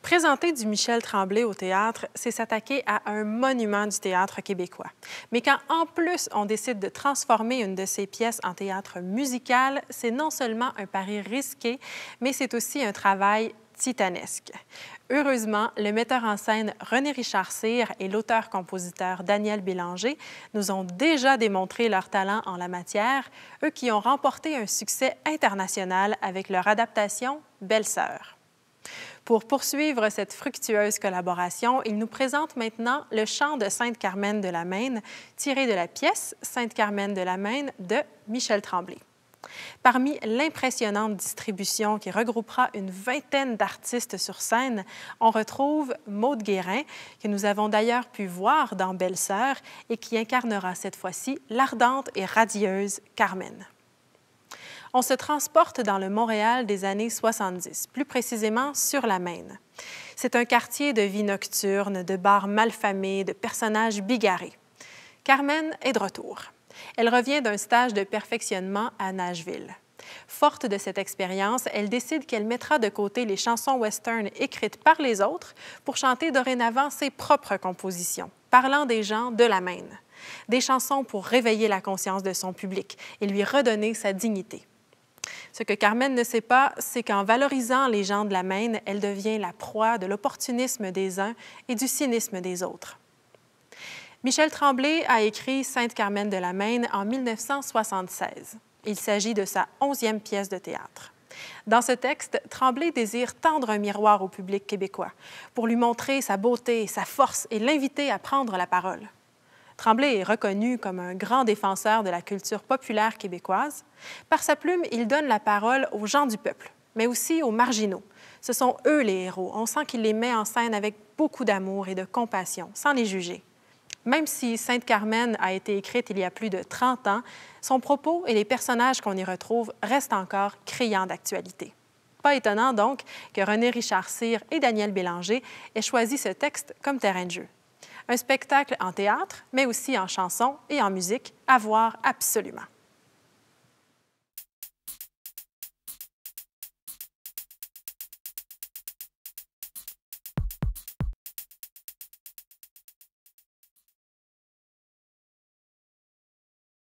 Présenter du Michel Tremblay au théâtre, c'est s'attaquer à un monument du théâtre québécois. Mais quand, en plus, on décide de transformer une de ses pièces en théâtre musical, c'est non seulement un pari risqué, mais c'est aussi un travail titanesque. Heureusement, le metteur en scène René-Richard Cyr et l'auteur-compositeur Daniel Bélanger nous ont déjà démontré leur talent en la matière, eux qui ont remporté un succès international avec leur adaptation Belle-Sœur. Pour poursuivre cette fructueuse collaboration, il nous présente maintenant le chant de Sainte-Carmen de la Maine, tiré de la pièce Sainte-Carmen de la Maine de Michel Tremblay. Parmi l'impressionnante distribution qui regroupera une vingtaine d'artistes sur scène, on retrouve Maude Guérin, que nous avons d'ailleurs pu voir dans Belle-Sœur et qui incarnera cette fois-ci l'ardente et radieuse Carmen. On se transporte dans le Montréal des années 70, plus précisément sur la Maine. C'est un quartier de vie nocturne, de bars malfamés, de personnages bigarrés. Carmen est de retour. Elle revient d'un stage de perfectionnement à Nashville. Forte de cette expérience, elle décide qu'elle mettra de côté les chansons western écrites par les autres pour chanter dorénavant ses propres compositions, parlant des gens de la Maine. Des chansons pour réveiller la conscience de son public et lui redonner sa dignité. Ce que Carmen ne sait pas, c'est qu'en valorisant les gens de la Maine, elle devient la proie de l'opportunisme des uns et du cynisme des autres. Michel Tremblay a écrit Sainte-Carmen de la Maine en 1976. Il s'agit de sa 11e pièce de théâtre. Dans ce texte, Tremblay désire tendre un miroir au public québécois pour lui montrer sa beauté, sa force et l'inviter à prendre la parole. Tremblay est reconnu comme un grand défenseur de la culture populaire québécoise. Par sa plume, il donne la parole aux gens du peuple, mais aussi aux marginaux. Ce sont eux les héros. On sent qu'il les met en scène avec beaucoup d'amour et de compassion, sans les juger. Même si Sainte-Carmen a été écrite il y a plus de 30 ans, son propos et les personnages qu'on y retrouve restent encore criants d'actualité. Pas étonnant donc que René-Richard Cyr et Daniel Bélanger aient choisi ce texte comme terrain de jeu. Un spectacle en théâtre, mais aussi en chanson et en musique, à voir absolument.